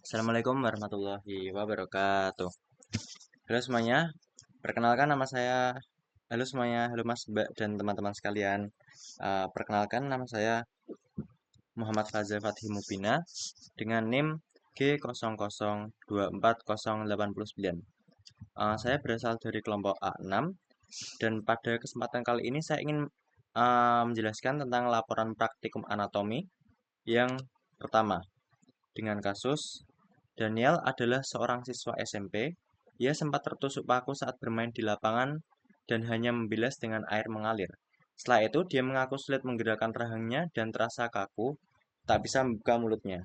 Assalamualaikum warahmatullahi wabarakatuh. Halo semuanya, perkenalkan nama saya. Halo semuanya, halo Mas, Mbak, dan teman-teman sekalian. Perkenalkan nama saya Muhammad Fazal Fatih Mubina dengan NIM G00240889. Saya berasal dari kelompok A6 dan pada kesempatan kali ini saya ingin menjelaskan tentang laporan praktikum anatomi yang pertama dengan kasus Daniel adalah seorang siswa SMP. Ia sempat tertusuk paku saat bermain di lapangan dan hanya membilas dengan air mengalir. Setelah itu, dia mengaku sulit menggerakkan rahangnya dan terasa kaku, tak bisa membuka mulutnya.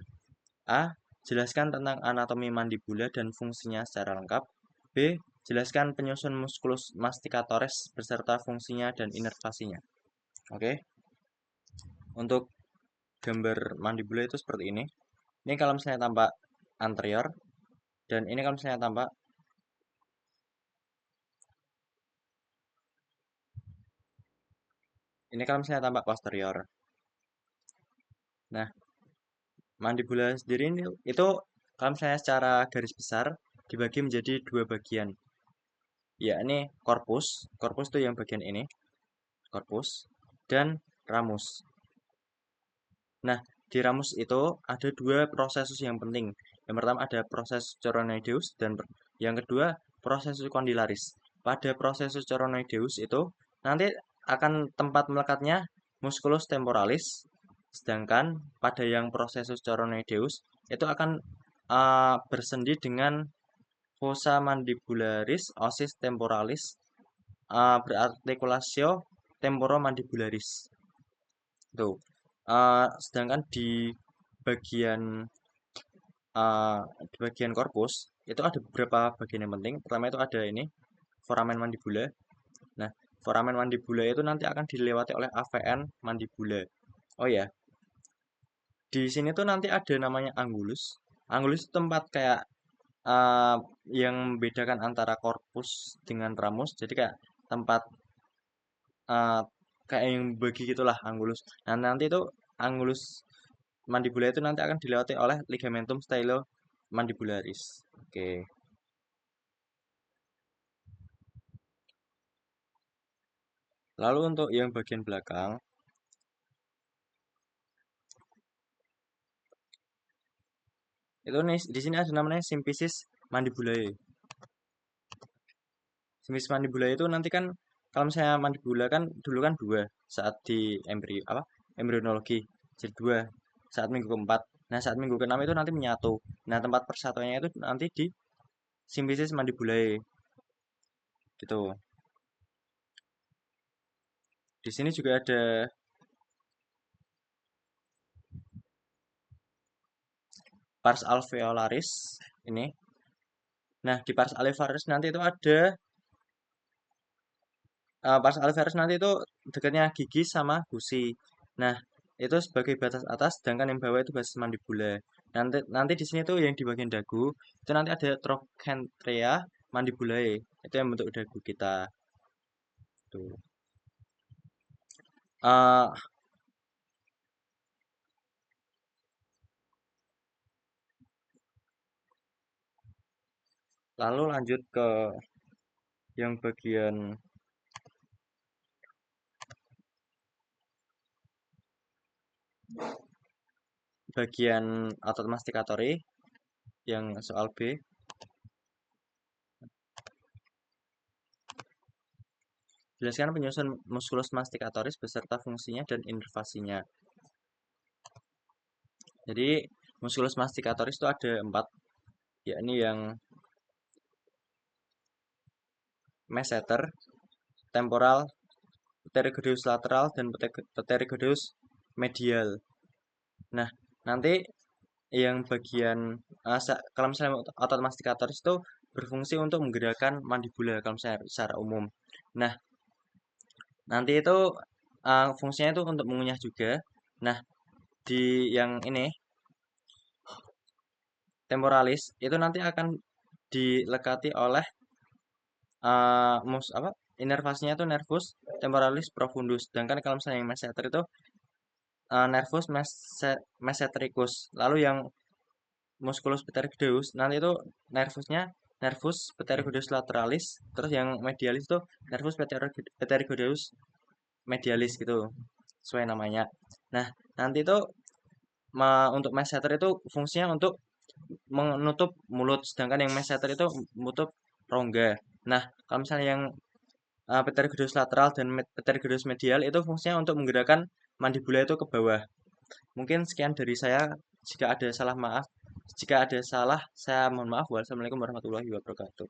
A. Jelaskan tentang anatomi mandibula dan fungsinya secara lengkap. B. Jelaskan penyusun musculus masticatoris beserta fungsinya dan inervasinya. Oke, untuk gambar mandibula itu seperti ini. Ini kalau misalnya tampak anterior, dan ini kalau misalnya tampak ini kalau misalnya tampak posterior. Nah, mandibula sendiri ini itu kalau misalnya secara garis besar dibagi menjadi dua bagian. Ya, ini korpus. Korpus itu yang bagian ini, korpus dan ramus. Nah, di ramus itu ada dua prosesus yang penting. Yang pertama ada proses coronoideus dan yang kedua proses condylaris. Pada proses coronoideus itu nanti akan tempat melekatnya musculus temporalis, sedangkan pada yang proses coronoideus itu akan bersendi dengan fossa mandibularis, osis temporalis, berartikulasio temporomandibularis. Tuh. Sedangkan bagian uh, di bagian korpus itu ada beberapa bagian yang penting. Pertama itu ada ini foramen mandibula. Nah, foramen mandibula itu nanti akan dilewati oleh AVN mandibula. Oh ya, di sini tuh nanti ada namanya angulus. Angulus itu tempat kayak uh, yang membedakan antara korpus dengan ramus. Jadi kayak tempat uh, kayak yang bagi gitulah angulus. Nah, nanti itu angulus mandibula itu nanti akan dilewati oleh ligamentum stylomandibularis. Oke. Lalu untuk yang bagian belakang, itu nih di sini ada namanya simpisis mandibulae. Simpisis mandibulae itu nanti kan kalau misalnya mandibula kan dulu kan dua saat di embrionologi. Jadi dua saat minggu keempat. Nah, saat minggu keenam itu nanti menyatu. Nah, tempat persatuannya itu nanti di simpisis mandibulae gitu. Di sini juga ada pars alveolaris ini. Nah, di pars alveolaris nanti itu ada pars alveolus nanti itu dekatnya gigi sama gusi. Nah, itu sebagai batas atas, sedangkan yang bawah itu basis mandibula. Nanti nanti di sini tuh yang di bagian dagu itu nanti ada trochantrea mandibulae. Itu yang bentuk dagu kita. Tuh. Eh, lalu lanjut ke yang bagian otot masticatori yang soal B. Jelaskan penyusun musculus masticatoris beserta fungsinya dan inervasinya. Jadi musculus masticatoris itu ada empat, yakni yang masseter, temporal, pterygodeus lateral, dan pterygodeus medial. Nah, nanti yang bagian kalau misalnya otot masticatoris itu berfungsi untuk menggerakkan mandibula kalau misalnya secara umum. Nah, nanti itu fungsinya itu untuk mengunyah juga. Nah, di yang ini temporalis itu nanti akan dilekati oleh inervasinya itu nervus temporalis profundus. Sedangkan kalau misalnya yang masseter itu nervus mesentericus. Lalu yang musculus pterygoideus. Nanti itu nervusnya nervus pterygoideus lateralis, terus yang medialis itu nervus pterygoideus medialis gitu, sesuai namanya. Nah, nanti itu untuk masseter itu fungsinya untuk menutup mulut, sedangkan yang masseter itu menutup rongga. Nah, kalau misalnya yang pterygoideus lateral dan pterygoideus medial itu fungsinya untuk menggerakkan mandibula itu ke bawah. Mungkin sekian dari saya. Jika ada salah maaf, jika ada salah saya mohon maaf. Wassalamualaikum warahmatullahi wabarakatuh.